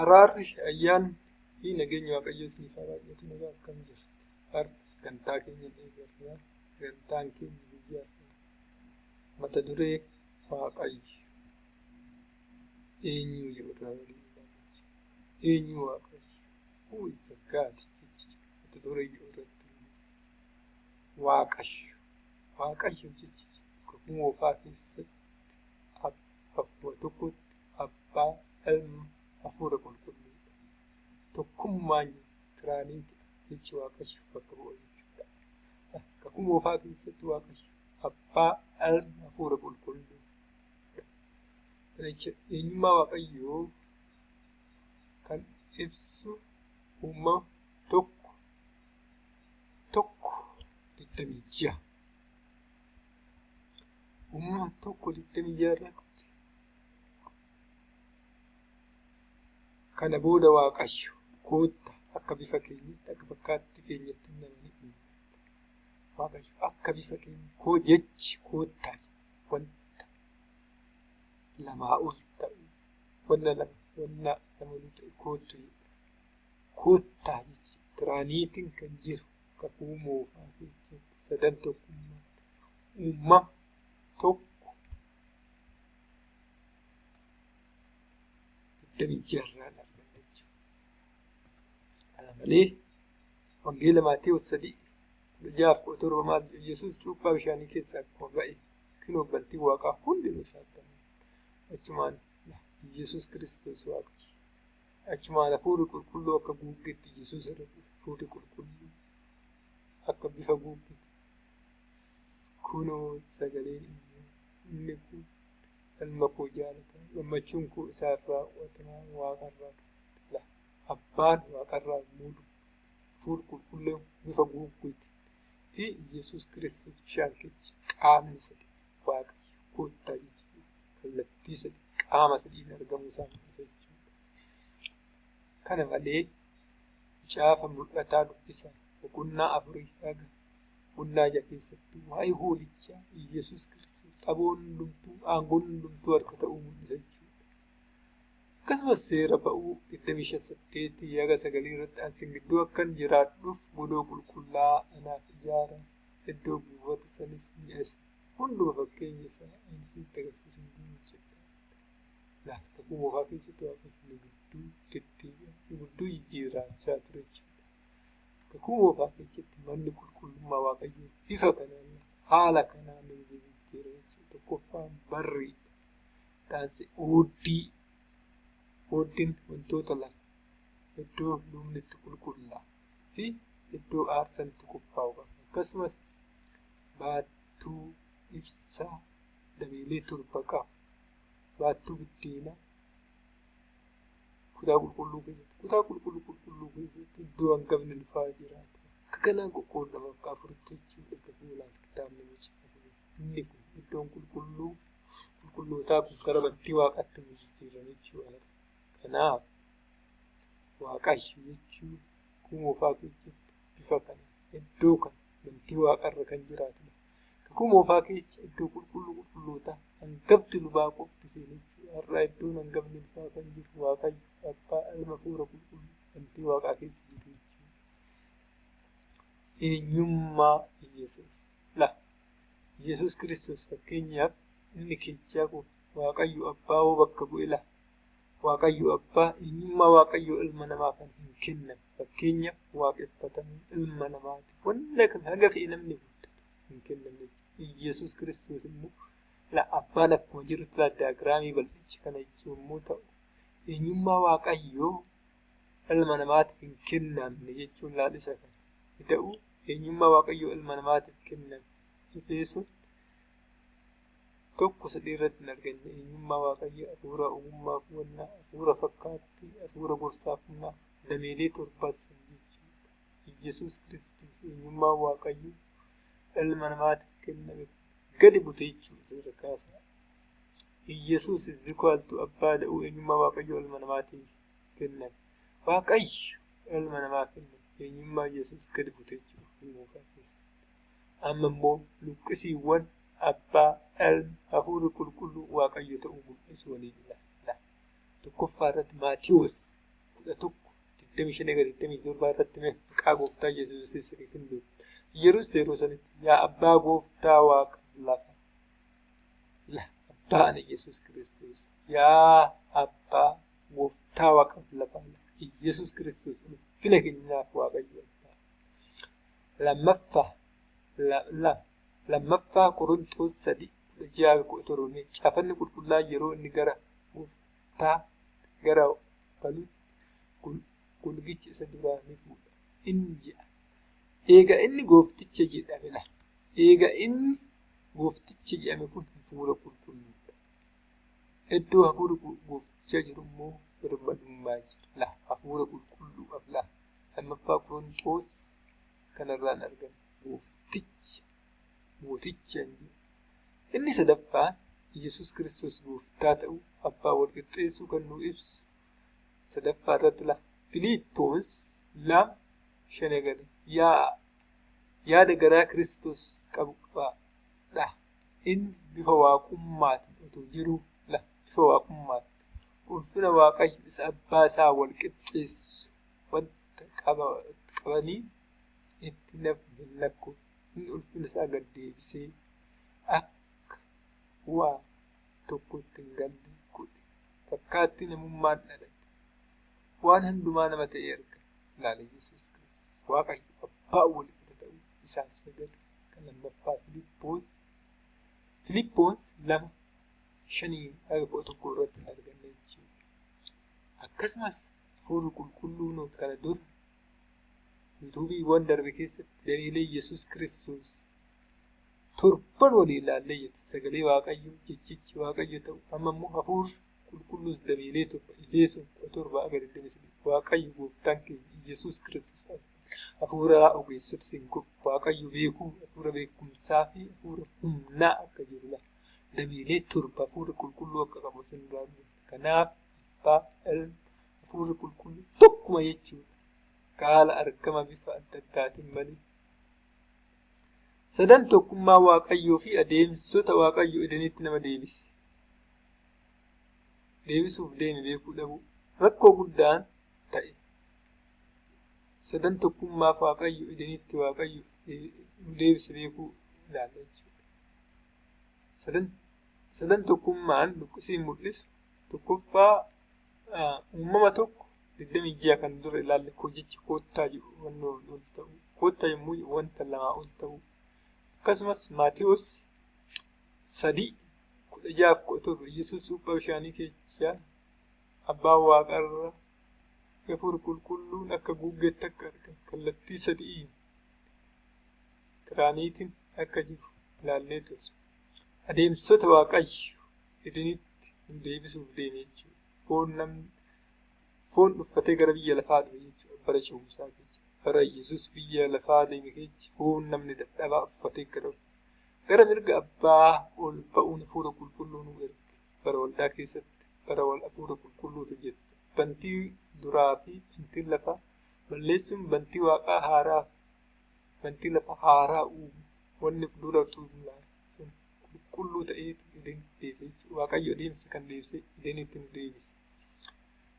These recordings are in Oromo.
Araarri ayyaan fi nageenya waaqayyoo isiniif haa baay'atu. Nagaa akkam jirtu? Har'a sagantaa keenya eegarraa sagantaan keenya guyyaarraa mata duree waaqayyo eenyu jedhutu waliin ilaalla. Eenyu waaqayyo? Who is the God? Mata duree jedhutu waaqayyo jechuudha. Kakuu moofaa keessatti akkuma tokkotti abbaa, ilma, hafuura qulqulluudha. Tokkummaan tiraanii jechi waaqayyo bakka bu'a jechuudha. Kakuu moofaa keessatti waaqayyo abbaa, ilma, hafuura qulqulluu. Eenyummaa waaqayyoo kan ibsu uumama tokko 26. Uumama tokko 26 irratti kana booda waaqayyo kootta akka bifa keenyatti akka fakkaatti keenyatti namni waaqayyo akka bifa keenya koo jechi koottaa wanta lamaa ol ta'u wanta nama ta'e koottaa jechi tiraaniitiin kan jiru kakuu moofaa keessatti sadan tokkummaa uumama tokko 26 irraa argama jechuudha. Kana malee wangeela Maatewos 3:6 Yesuus cuuphaa bishaanii keessaa akkuma ba'e kinoo bantii waaqaa hundinuu isaatti achumaan Yesuus Kiristoos waaqayyo achumaan hafuurri qulqulluu akka guuggeetti Yesuus irra hafuurri qulqulluu akka bifa guuggeetti kunoo sagaleen inni kun ilma koo jaallatamaa gammachuun koo isaarraa watamaa waaqarraa abbaan waaqarraa muudu hafuurri qulqulluun bifa guuggeetti fi Yesuus Kiristoos bishaan keessa qaamni sadii waaqayyo koottaa jechuudha. Kallattii sadii qaama sadiin argamu isaan keessa jechuudha. Kana malee caafa mul'ataa dubbisaa boqonnaa 4 boqonnaa 6 keessatti waa'ee hoolichaa Yesuus Kiristoos qaboon hundumtuu aangoon hundumtuu harka ta'uu mul'isa jechuudha. Akkasumas seera ba'uu 25:8-9 irratti ansin gidduu akkan jiraadhuuf godoo qulqullaa'aa anaaf ijaara iddoo buufata sanis mi'eessa hunduma fakkeenya isaa ansiitti agarsiisu jechuudha. Kakuu moofaa keessatti waaqayyo gidduu jijjiirraachaa ture jechuudha. Kakuu moofaa keessatti manni qulqullummaa waaqayyoo bifa kanaan haala kanaan jijjiira jechuudha. Tokkoffaan barriidha. Taansi ooddiin wantoota lama iddoo lubni itti qulqullaa'u fi iddoo aarsaan itti qophaa'u qaba. Akkasumas baattuu ibsaa dameelee 7 qaba. Baattuu biddeenaa kutaa qulqulluu keessatti iddoo hangafni lafaa jiraatu akka kanaan qoqqoodama akka 4 jechuudha. Kakuu laata kitaabni macaafa inni kun iddoon qulqullootaa kun gara bantii waaqaatti jijjiiran jechuudha. Kanaaf waaqayyo jechuun kakuu moofaa keessatti bifa kana iddoo kana bantii waaqarra kan jiraatudha. Kakuu moofaa keessa iddoo qulqullootaa hangafti lubaa qofti seenuu jechuudha. Har'a iddoon hangafni lubaa kan jiru waaqayyo abbaa ilma hafuura qulqulluu bantii waaqaa keessa jiru jechuudha. Eenyummaa Yesuus Kiristoos fakkeenyaaf inni keessaa kun waaqayyo abbaa hoo bakka bu'e waaqayyo abbaa eenyummaa waaqayyo ilma namaa kan hin kennan fakkeenyaaf waaqeffatamuu ilma namaati wanna kan haga fe'e namni guddatu hin kennan Yesuus Kiristoos immoo abbaan akkuma jirutti daagiraamii bal'ichi kana yommuu ta'u eenyummaa waaqayyoo ilma namaatiif hin kennamne jechuun laalisa kana ta'u eenyummaa waaqayyoo ilma namaatiif kennan Efesoon 1:3 irratti argina. Eenyummaa waaqayyoo hafuura uumummaa hubannaa hafuura fakkaattii hafuura gorsaaf humnaa dameelee 7 jechuudha. Yesuus Kiristoos eenyummaa waaqayyoo ilma namaatiif kenname gadi butee jechuudha seera kaasaa. Yesuus abbaa da'uu eenyummaa waaqayyoo ilma namaatiif kenname. Waaqayyo ilma namaa kenname eenyummaa Yesuus gadi butee jechuudha. Amma immoo luqqisiiwwan abbaa ilma hafuura qulqulluu waaqayyo ta'uu mul'isu waliin ilaalla. Tokkoffaa irratti Maatewos tokko 25-27 irratti maqaa gooftaa Yesuus sirriif hin beeku. Yeroo sanitti yaa abbaa gooftaa waaqa lafa abbaan Yesuus Kiristoos yaa abbaa gooftaa waaqa lafa Yesuus Kiristoos ulfina keenyaaf waaqayyo lammaffaa Qorontos 3:6 caafanni qulqullaa'aan yeroo inni gara gooftaa gara gulgicha isa duraa ni fuudha. Eega inni goofticha jedhamedha. Eega inni goofticha jedhame kun hafuura qulqulluudha. Iddoo hafuura gooftichaa jiru immoo birmadummaa jira. Hafuura qulqulluudhaaf lammaffaa Qorontos kanarraan argamu goofticha mooticha inni sadaffaan Yesuus Kiristoos gooftaa ta'uu abbaa wal qixxeessuu kan nu ibsu sadaffaa irratti Filiippoos 2:5 yaada garaa Kiristoos qabu qabaa inni bifa waaqummaatiin otoo jiruu bifa waaqummaatti ulfina waaqayyo isa abbaa isaa wal qixxeessu wanta qabanii itti hin lakku inni ulfina isaa gad deebisee akka waa tokkotti hin galle godhe fakkaatti namummaan dhalate waan hundumaa nama ta'e erga ilaala Yesuus Kiristoos waaqayyo abbaa wal ta'uu isaaf sagadu kan lammaffaa Filiippoos 2:5-11 irratti arganne jechuudha. Akkasumas hafuurri qulqulluun kana dura yuutuubiiwwan darbe keessatti dameelee Yesuus Kiristoos torban walii ilaallee jirti. Sagalee waaqayyo jechichi waaqayyo ta'u amma immoo hafuurri qulqulluus dameelee torba Efesoon 7:23 waaqayyo gooftaan keenya Yesuus Kiristoos hafuura ogeessota sinqu waaqayyo beekuu hafuura beekumsaa fi hafuura humnaa akka jirudha. Dameelee torba hafuura qulqulluu akka qabu sin ilaallu. Kanaaf hafuurri qulqulluu tokkuma jechuudha. Qaala argama bifa adda addaatiin malee. Sadan tokkummaa waaqayyoo fi adeemsota waaqayyo edenitti nama deebisuuf deeme beekuu dhabu rakkoo guddaan ta'e. Sadan tokkummaaf waaqayyo edenitti waaqayyo deebise beekuu ilaalla jechuudha. Sadan tokkummaan luqqisiin mul'isu tokkoffaa uumama tokko 26 kan dura ilaalle jechi koottaa jedhu wannoo ol ta'u koottaa yommuu wanta lamaa ol ta'u akkasumas Maatewos 3:16-17 Yesuus suphaa bishaanii keessaa abbaa waaqarraa hafuura qulqulluun akka guuggeetti akka argamu kallattii sadi'iin kiraaniitiin akka jiru ilaallee turre. Adeemsota waaqayyo edenitti nu deebisuuf deeme jechuudha. Foon uffatee gara biyya lafaa dhufe jechuudha. Bara ce'umsaa keessa. Bara Yesuus biyya lafaa deeme keessa foon namni dadhabaa uffatee gara mirga abbaa ol ba'uun hafuura qulqulluu nu erge. Bara waldaa keessatti bara wal hafuura qulqulluutu jette. Bantii duraa fi bantii lafaa balleessuun bantii waaqaa haaraa bantii lafaa haaraa uumu wanni dura tuulaa qulqulluu ta'ee idin deebise waaqayyo adeemsa kan deebise idinitti nu deebise.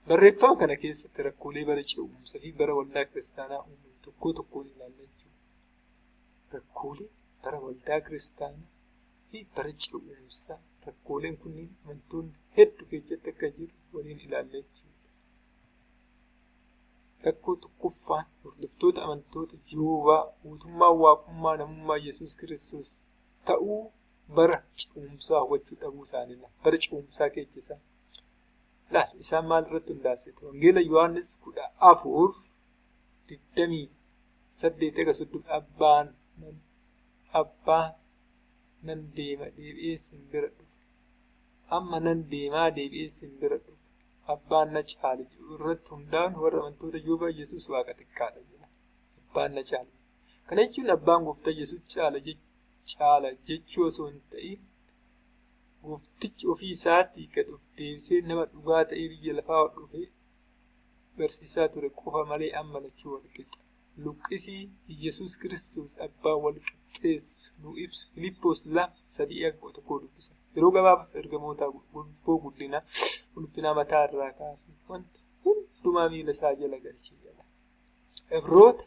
Barreeffama kana keessatti rakkoolee bara ce'umsaa fi bara waldaa kiristaanaa uumu tokkoon ilaalla jechuudha. Rakkoolee bara waldaa kiristaanaa fi bara ce'umsaa rakkooleen kunniin amantoonni hedduu keessatti akka jiru waliin ilaalla jechuudha. Rakkoo tokkoffaan hordoftoota amantoota Jihoovaa mootummaa waaqummaa namummaa Yesuus Kiristoos ta'uu bara ce'umsaa hawwachuu dhabuu isaaniidha. Bara ce'umsaa keessaa isaan maal irratti hundaa'e? Wangeela Yohaannis 14:28-30 abbaan nan deema deebi'ee sin bira dhufa. Amma nan deemaa deebi'ee sin bira dhufa. Abbaan na caala irratti hundaa'uun warra amantoota Jihoovaa Yesuus waaqa xiqqaadha jedha. Abbaan na caala. Kana jechuun abbaan gooftaa Yesuus caala jechuu osoo hin ta'in gooftichi ofii isaatii gad of deebisee nama dhugaa ta'ee biyya lafaa dhufee barsiisaa ture qofa malee amma lachuu wal qixa. Luqqisii Yesuus Kiristoos abbaa wal qixxeessu nu ibsu Filiippoos 2:3-11 dubbisa. Yeroo gabaabaaf ergamoota gonfoo guddina ulfina mataa irraa kaasee wanta hundumaa miila isaa jala galchee jala. Ibroota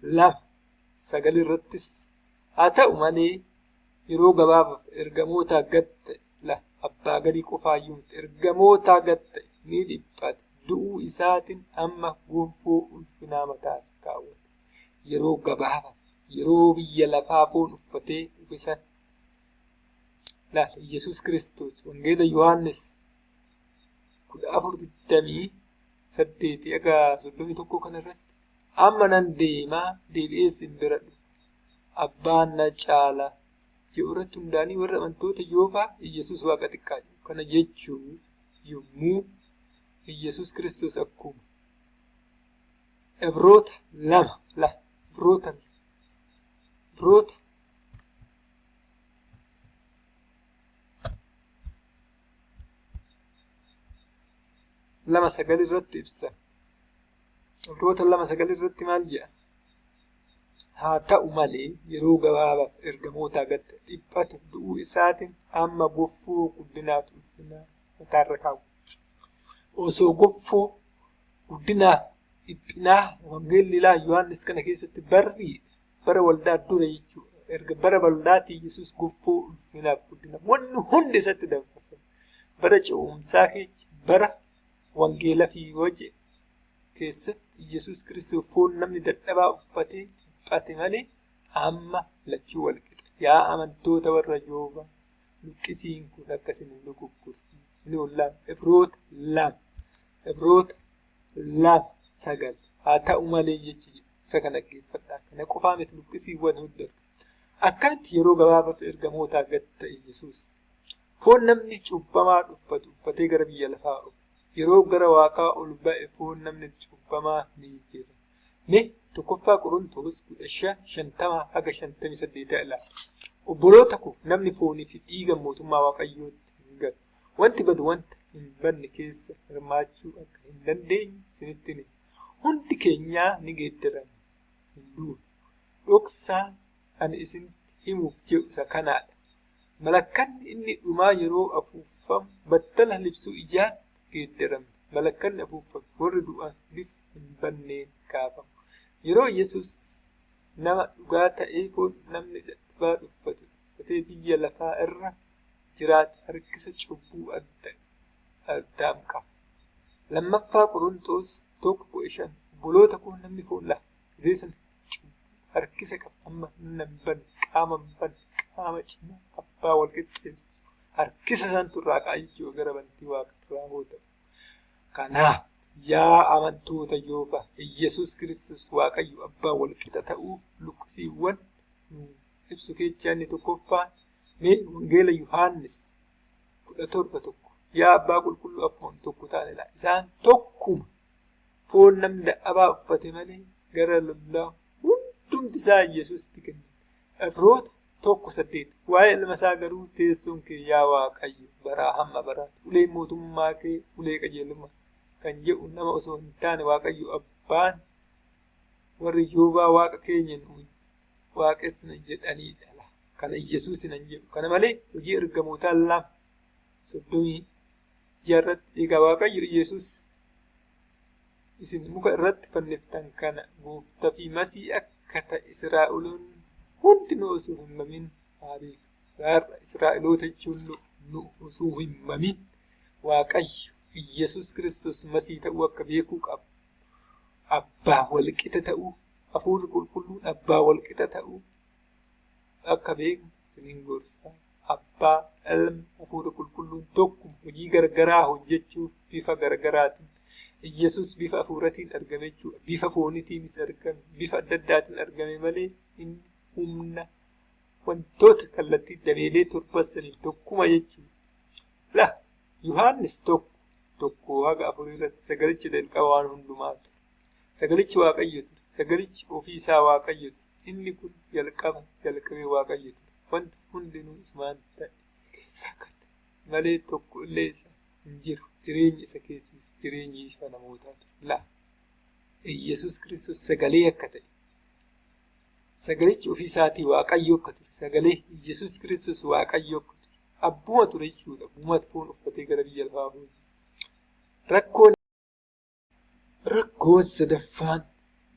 2:9 irrattis haa ta'u malee yeroo gabaabaaf ergamoota gatte abbaa gadi qofaayyuu ergamoota gatte ni dhiphate du'uu isaatiin amma gonfoo ulfinaa mataa kaawwate. Yeroo gabaabaaf yeroo biyya lafaa foon uffatee dhufisan Yesus Kiristoos wangeela Yohaannis 14:28-31 kana irratti amma nan deemaa deebi'ee isin bira dhufa abbaan na caala jedhu irratti hundaanii warra amantoota Yoofaa Yesus waaqa xiqqaa jiru. Kana jechuun yommuu Yesus Kiristoos akkuma Ibroota 2:9 irratti ibsa. Ibroota 2:9 irratti maal jedha? Haa ta'u malee yeroo gabaabaaf ergamoota gatte dhiphate du'uu isaatiin amma gonfoo guddinaaf ulfinaa mataarra kaawwate. Osoo gonfoo guddinaaf dhiphinaa wangeelli Yohaannis kana keessatti bara waldaa dura jechuudha. Erga bara waldaatii Yesus gonfoo ulfinaaf guddinaaf wanni hundi isatti danfafame. Bara ce'umsaa keessa bara wangeela fi hojii keessatti Yesus Kiristoos foon namni dadhabaa uffatee dhiphate malee amma lachuu walqixa. Yaa amantoota warra Yoofaa luqqisiin kun akkasiin hin dogoggorsiisu. Ni ollaan Ibroota 2:9 haa ta'u malee jecha isa kana dhaggeeffadhaa. Kana qofaa miti luqqisiiwwan hundatu. Akkamitti yeroo gabaabaaf ergamoota gatte Yesus foon namni cubbamaa uffatee gara biyya lafaa dhufe. Yeroo gara waaqaa ol ba'e foon namni cubbamaa ni jira. Tokkoffaa Qorontoos 15:50-58 ilaala. Obboloota koo namni foonii fi dhiiga mootummaa Waaqayyootti hin galu. Wanti badu wanta hin banne keessa hirmaachuu akka hin dandeenye isinitti hima. Hundi keenyaa ni geeddarama hin duunu. Dhoksaa ani isinitti himuuf jedhu isa kanaadha. Malakkanni inni dhumaa yeroo afuufamu battala libsuu ijaatti geeddarame. Malakkanni afuufamu warri du'an bifa hin banneen kaafamu. Yeroo Yesus nama dhugaa ta'ee foon namni dadhabaa uffatee biyya lafaa irra jiraate harkisa cubbuu addaan qaba. Lammaffaa Qorontoos 1:5 obboloota koo namni foon zeesan harkisa qaba. Amma qaama cimaa abbaa wal qixxeessu harkisa santu irraa ka'a jechuudha gara bantii waaqa irraa hoo ta'u. Kanaaf yaa amantoota Yoofaa Yesus Kiristoos Waaqayyo abbaa wal qixa ta'uu luqqisiiwwan ibsu keessaa inni tokkoffaan wangeela Yohaannis 17:1 yaa abbaa qulqulluu akkuma tokko ta'anidha. Isaan tokkuma foon namni dadhabaa uffate malee gara lollaa hundumti isaa Yesuusitti kenne. Ibroota 1:8 waa'ee ilma isaa garuu teessoon kee yaa Waaqayyo baraa hamma baraatti ulee mootummaa kee ulee qajeelummaa kan jedhu nama osoo hin taane Waaqayyo abbaan warri Yoofaa waaqa keenya nuyi waaqessina jedhanidha. Kana Yesuusin hin jedhu. Kana malee hojii ergamootaa 2:36 irratti egaa Waaqayyo Yesus isin muka irratti fanniftan kana gooftaa fi masii akka ta'e Israa'eloonni hundinuu osoo hin himamin haa beeku. Israa'eloota jechuun nu osoo hin himamin Waaqayyo Yesus Kiristoos masii ta'uu akka beekuu qabu. Abbaa walqixa ta'uu, hafuurri qulqulluun abbaa walqixa ta'uu akka beeku isiniin gorsaa. Abbaa, Ilma, hafuurri qulqulluun tokkuma hojii garagaraa hojjechuuf bifa garagaraatiin. Yesus bifa hafuuratiin argame jechuudha. Bifa fooniitiinis argame, bifa adda addaatiin argame malee inni humna wantoota kallattii dameelee torbasaniif tokkuma jechuudha. Yohaannis tokko haga afurii irratti sagalichi jalqaba waan hundumaa ture. Sagalichi Waaqayyo ture. Sagalichi ofii isaa Waaqayyo ture. Inni kun jalqabee Waaqayyo ture. Wanti hundinuu isumaan ta'e keessaa kan malee tokko illee isa hin jiru. Jireenyi isa keessa jireenyi ifa namootaa ture. Yesus Kiristoos sagalee akka ta'e. Sagalichi ofii isaatii Waaqayyo akka ture. Sagalee Yesus Kiristoos Waaqayyo akka ture. Abbuma ture jechuudha. Abbumatti foon uffatee gara biyya lafaa bu'e. Rakkoon Rakkoo sadaffaan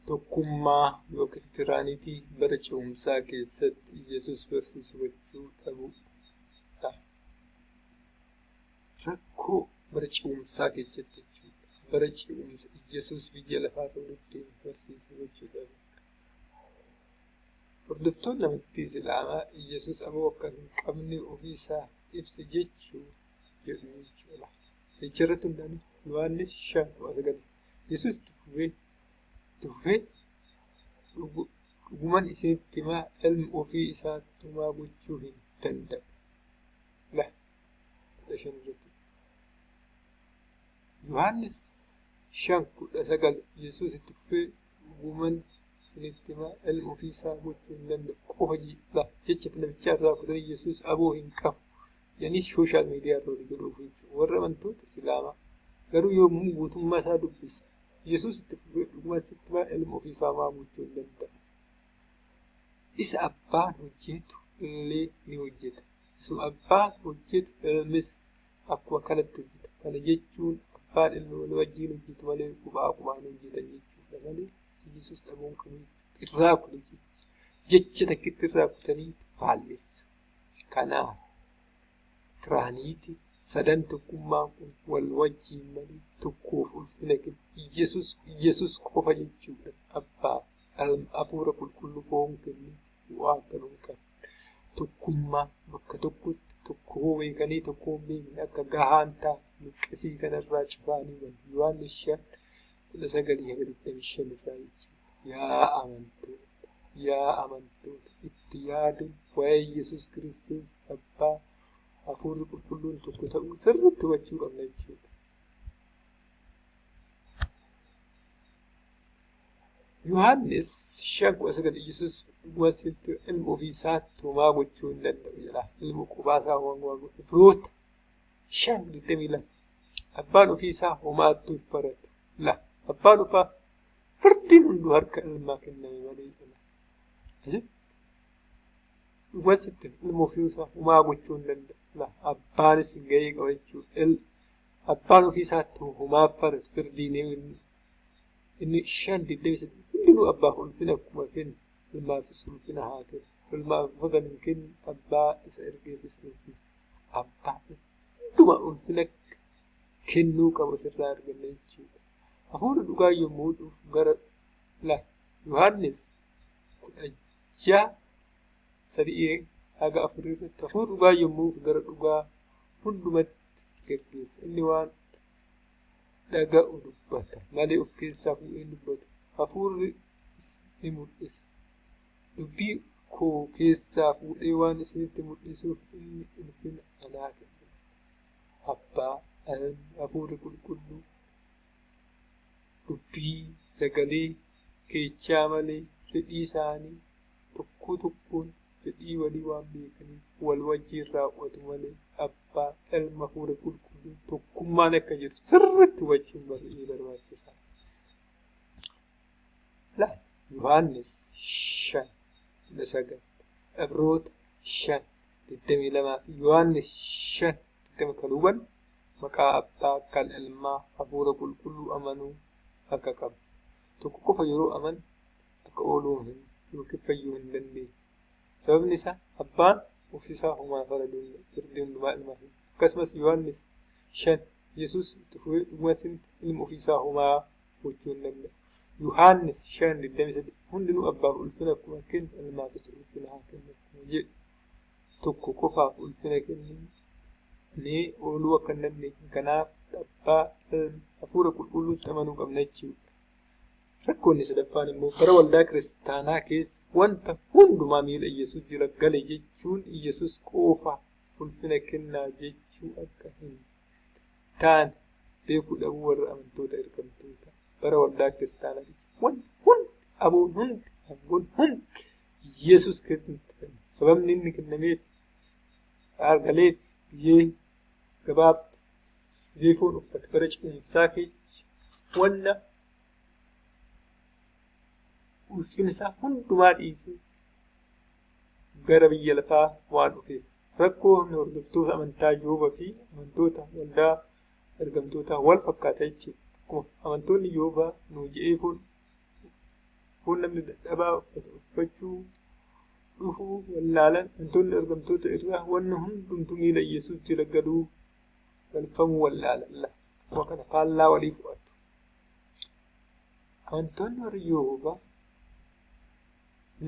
tokkummaa yookiin tiraanitii bara ce'umsaa keessatti Yesuus barsiisuu dhabuu. Rakkoo bara ce'umsaa keessatti jechuudha. Bara ce'umsa Yesuus biyya lafaa irratti barsiisuu dhabuu. Hordoftoonni amantii Islaamaa Yesuus ammoo akka hin qabne ofiisaa ibsa jechuu jedhu jechuudha. Ejjerratti hundaanii Yohaannis 5:9 Yesuus tufee dhuguman isinitti himaa ilma ofii isaatti homaa gochuu hin danda'u. Yohaannis 5:9 Yesuus tufee dhuguman isinitti himaa ilma ofii isaa gochuu hin danda'u qofa jecha namichaa irraa kudhan Yesuus aboo hin qabu. Yanis sooshaal miidiyaa irra godhuuf jechuudha. Warra amantoota Islaamaa garuu yommuu guutummaa isaa dubbisa Yesuus itti fufee dhuguman sitti himaa ilma ofii isaa homaa gochuu hin danda'u. Isa abbaan hojjetu illee ni hojjeta. Isuma abbaan hojjetu ilmis akkuma kanatti hojjeta. Kana jechuun abbaan ilma wal wajjin hojjetu malee qumaan hojjetan jechuudha malee Yesuus dhabuun qabu irraa kutu jecha takkitti irraa kutanii faallessa. Kanaaf tiraaniitii sadan tokkummaan kun wal wajjin malee tokkoof ulfina kenna. Yesuus qofa jechuudha. Abbaa hafuura qulqulluu foon kennu waan kanuun qabu. Tokkummaa bakka tokkotti tokkoo beekanii tokkoo beekni akka gahaan ta'a luqqisii kanarraa cufaanii wal Yohaannis 5:9-25 irraa jechuudha. Yaa amantoota itti yaaduun waa'ee Yesuus Kiristoos abbaa hafuurri qulqulluun tokko ta'uu sirriitti hubachuu qabna jechuudha. Yohaannis 5:9 Yesuus dhugumaan ilma ofii isaatti homaa gochuu hin danda'u jedha. Ilma qubaasaa homaa godhu. Ibroota 5:22 abbaan ofii isaa homaattuu hin faradu. Abbaan ofaa firdiin hunduu harka ilmaa kenname malee jedha. Dhugumaan ilma ofii isaa homaa gochuu hin danda'u. Abbaanis hin gahee qaba jechuudha. Abbaan ofii isaatti homaa faradu firdiin inni 5:23 hundinuu abbaaf ulfina akkuma kennu ilmaafis ulfina haa kennu. Ilmaaf kan hin kennu abbaa isa ergeefis ulfina. Abbaa hunduma ulfina kennuu qaba sirraa arganna jechuudha. Hafuurri dhugaa yommuu dhufu gara Yohaannis 16:3-4 irratti hafuurri dhugaa yommuu gara dhugaa hundumatti gaggeessa. Inni waan dhaga'u dubbata malee of keessaa fuudhee dubbatu. Hafuurri ni mul'isa. Dubbii koo keessaa fuudhee waan isinitti mul'isuuf inni ulfina anaa kenna. Abbaa hafuurri qulqulluu dubbii sagalee keechaa malee fedhii isaanii tokkoon fedhii walii waan beekaniif wal wajjiin raawwatu malee abbaa ilma hafuura qulqulluu tokkummaan akka jiru sirriitti hubachuun baay'ee barbaachisaadha. Yohaannis 5:9 Ibroota 5:22 Yohaannis 5:20 kan hubannu maqaa abbaa kan ilmaa hafuura qulqulluu amanuu akka qabu. Tokko qofa yeroo amanu akka ooluu yookiin fayyuu hin dandeenye. Sababni isaa abbaan ofiisaa homaa faraduu hin danda'u. Firdii hundumaa ilmaa kenna. Akkasumas Yohaannis 5 Yesuus itti fufee dhugumaan ilma ofiisaa homaa gochuu hin danda'u. Yohaannis 5:23 hundinuu abbaaf ulfina akkuma kennu ilmaafis ulfina haa kennu akkuma jedhu. Tokko qofaaf ulfina kennee ooluu akka hin dandeenye. Kanaaf abbaa hafuura qulqulluutti amanuu qabna jechuudha. Rakkoonni sadaffaan immoo bara waldaa kiristaanaa keessa wanta hundumaa miila Yesuus jira gale jechuun Yesuus qofa ulfina kennaa jechuu akka hin taane beekuu dhabuu warra amantoota ergamtoota bara waldaa kiristaanaa aboon hundi Yesuus kenna. Sababni inni kennameef argaleef biyyee gabaabtu biyyee foon uffata bara ce'umsaa keessa wanna ulfina isaa hundumaa dhiisee gara biyya lafaa waan dhufeef rakkoon hordoftoota amantaa Yoobaa fi amantoota waldaa ergamtootaa wal fakkaata jechuudha. amantoonni Yoobaa nuu je'ee foon namni dadhabaa uffachuu dhufuu wallaalan amantoonni ergamtoota irraa wanni hundumtuu miila Yesuus jala galfamuu wallaalan akkuma kana faallaa walii fudhatu. Amantoonni warri Yoobaa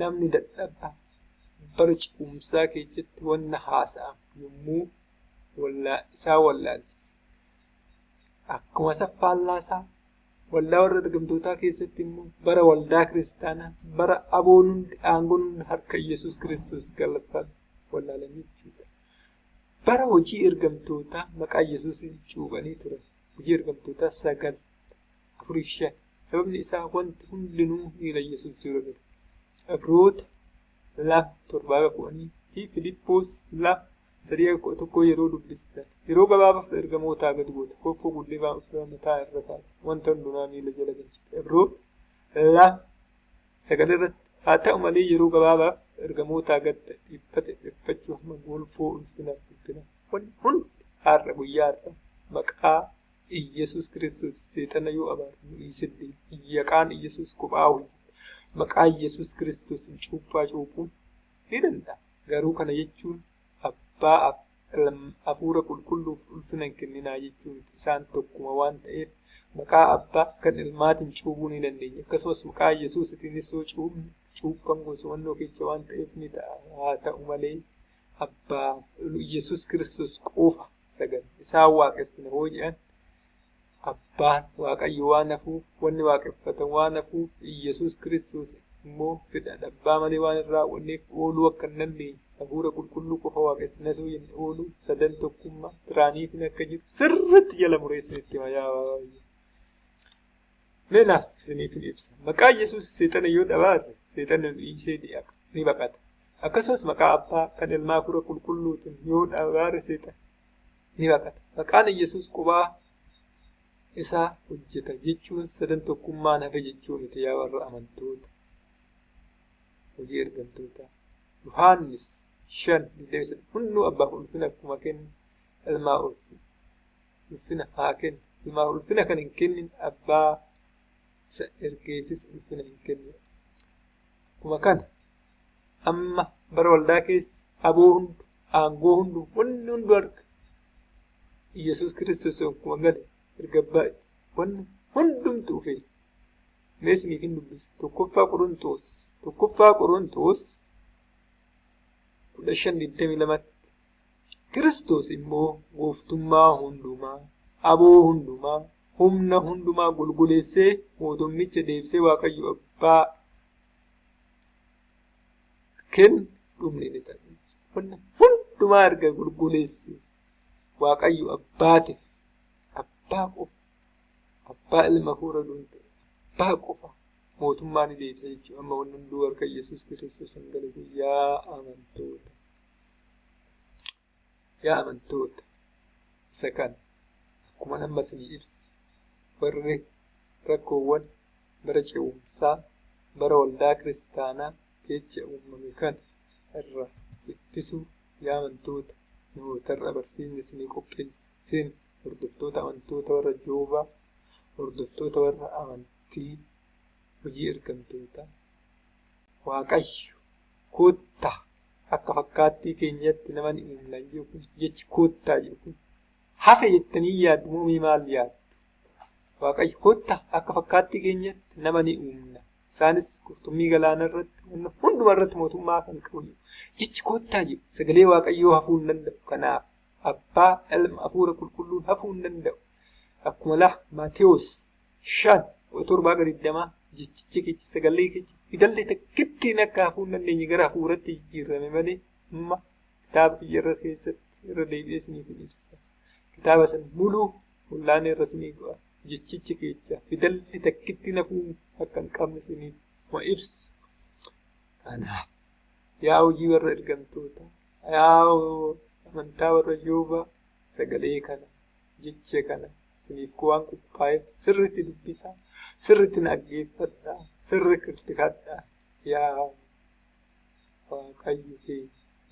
namni dadhabaa bara ce'umsaa keessatti wanna haasa'amu yommuu isaa wallaalchise. Akkuma faallaa isaa waldaa warra ergamtootaa keessatti immoo bara waldaa kiristaanaa bara aboon hundi aangoon hundi harka Yesuus Kiristoos galfame wallaalan jechuudha. Bara hojii ergamtootaa maqaa Yesuusin cuuphanii turan. Hojii ergamtootaa 9:4-5. Sababni isaa wanti hundinuu miila Yesuus jala galu. Ibroota 2:7 fi Filiippoos 2:3 yeroo dubbistan yeroo gabaabaaf ergamootaa gad goota koffoo guddibaa ofirraa mataa irra kaasa wanta hundinuu miila jala galchite. Ibroota 2:9 irratti haa ta'u malee yeroo gabaabaaf ergamootaa gad dhiphachuu hamma golfoo ulfinaaf guddina hundi har'a guyyaa har'a maqaa Yesuus Kiristoos seexana yoo abaarnu dhiisidde yaqaan Yesuus kophaa hojjeta. Maqaa Yesuus Kiristoos cuuphaa cuuphuun ni danda'a. Garuu kana jechuun abbaa hafuura qulqulluuf ulfina hin kenninaa jechuun isaan tokkuma waan ta'eef maqaa abbaa kan ilmaatiin cuuphuu ni dandeenya. Akkasumas maqaa Yesuusitiinis yoo cuuphan gosawwannoo keessa waan ta'eef ni ta'a. Haa ta'u malee abbaa Yesuus Kiristoos qofa sagal isaan waaqessina hoo jedhan abbaan waaqayyo waan hafuuf wanni waaqeffatan waan hafuuf Yesuus Kiristoos immoo fedha abbaa malee waan irraa wanneef ooluu akka hin dandeenye hafuura qulqulluu qofa waaqessina soo jenne ooluu sadan tokkummaa biraaniitiin akka jiru sirriitti jala mureessinitti mayaa meelaaf isiniif ibsa. Maqaa Yesuus seexana yoo dhabaarre seexana dhiisee ni baqata. Akkasumas maqaa abbaa kan ilmaa hafuura qulqulluutiin yoo dhabaarre seexana ni baqata. Maqaan Yesuus qubaa isaa hojjeta jechuun sadan tokkummaan hafe jechuun itti yaa warra amantoota hojii ergamtootaa. Yohaannis 5:23 hunduu abbaaf ulfina akkuma kennu ilmaa ulfina haa kennu. Ilmaa ulfina kan hin kennin abbaa isa ergeefis ulfina hin kennu. Akkuma kana amma bara waldaa keessa aboo hundu aangoo hundu wanni hundu arga Yesuus Kiristoos akkuma gale ergabbaa wanni hundumtuu fe meesniif hin dubbisa. Tokkoffaa Qorontoos 15:22 Kiristoos immoo gooftummaa hundumaa aboo hundumaa humna hundumaa gulguleessee mootummicha deebisee waaqayyo abbaa kennu dhumni ni ta'a. Wanni hundumaa erga gulguleessee waaqayyo abbaatiif abbaa qofa abbaa ilma hafuura dhuunfaa abbaa qofa mootummaa ni deebisa jechuudha. Amma wanni hunduu harka Yesuus Kiristoos hin galatu. Yaa amantoota isa kana akkuma nama isinii ibsa warri rakkoowwan bara ce'umsaa bara waldaa kiristaanaa keessa uumame kana irraa ittisuu yaa amantoota nootarra barsiisni isinii qopheessin hordoftoota amantoota warra Joobaa hordoftoota warra amantii hojii ergamtootaa waaqayyo koottaa akka fakkaattii keenyatti nama ni uumna jechi koottaa jedhu hafe jettanii yaaddu moo maal yaaddu? Waaqayyo koottaa akka fakkaattii keenyatti nama ni uumna. Isaanis qurxummii galaana irratti hunduma irratti mootummaa kan qabu jechi koottaa jedhu sagalee waaqayyoo hafuu hin danda'u. Kanaaf abbaa ilma hafuura qulqulluun hafuu hin danda'u. Akkuma Maatewos 5:7 jechicha keessa sagalee keessa fidallee takkittiin akka hafuu hin dandeenye gara hafuuratti jijjiirame malee amma kitaaba biyya keessatti irra deebi'ee isiniif ibsa. Kitaaba san muluu mul'aanee irra isinii go'a. Jechicha keessa fidallee takkittiin hafuu akka hin qabne isiniif ibsu. Kanaaf yaa hojii warra ergamtootaa yaa amantaa warra Joobaa sagalee kana jecha kana isiniif waan qophaa'eef sirriitti dubbisaa. Sirriitti dhaggeeffadhaa sirriitti kadhaa yaa waaqayyo kee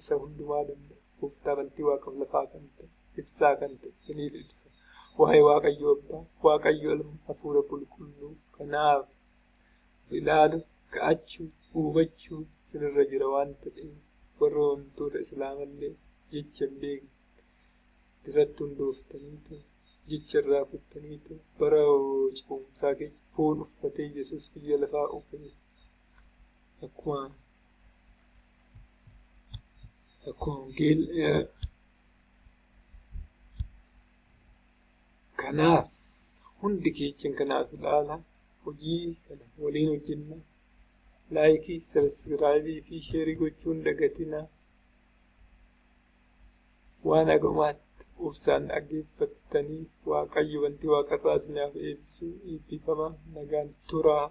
isa hundumaa danda'u gooftaa bantii waaqaaf lafaa kan ta'e ibsaa kan ta'e isiniif ibsa. waa'ee Waaqayyo Abbaa, Waaqayyo Ilma, Hafuura Qulqulluu kanaaf ilaalu, ka'achuu, hubachuu sinirra jira waan ta'eef warra wantoota Islaamallee jecha hin beekne irratti hundooftaniitu jecha irraa kuttaniitu bara ce'umsaa keessa foon uffatee Yesuus biyya lafaa uffatee akkuma kanaaf hundi keenya kanaaf ilaala hojii kana waliin hojjenna. Laayikii, sabskiraayibii fi sheerii gochuun dagatinaa. Waan agamaatti obsaan dhaggeeffattaniif Waaqayyo wanti waaqarraa isinaaf eebbisu eebbifamaa nagaan turaa.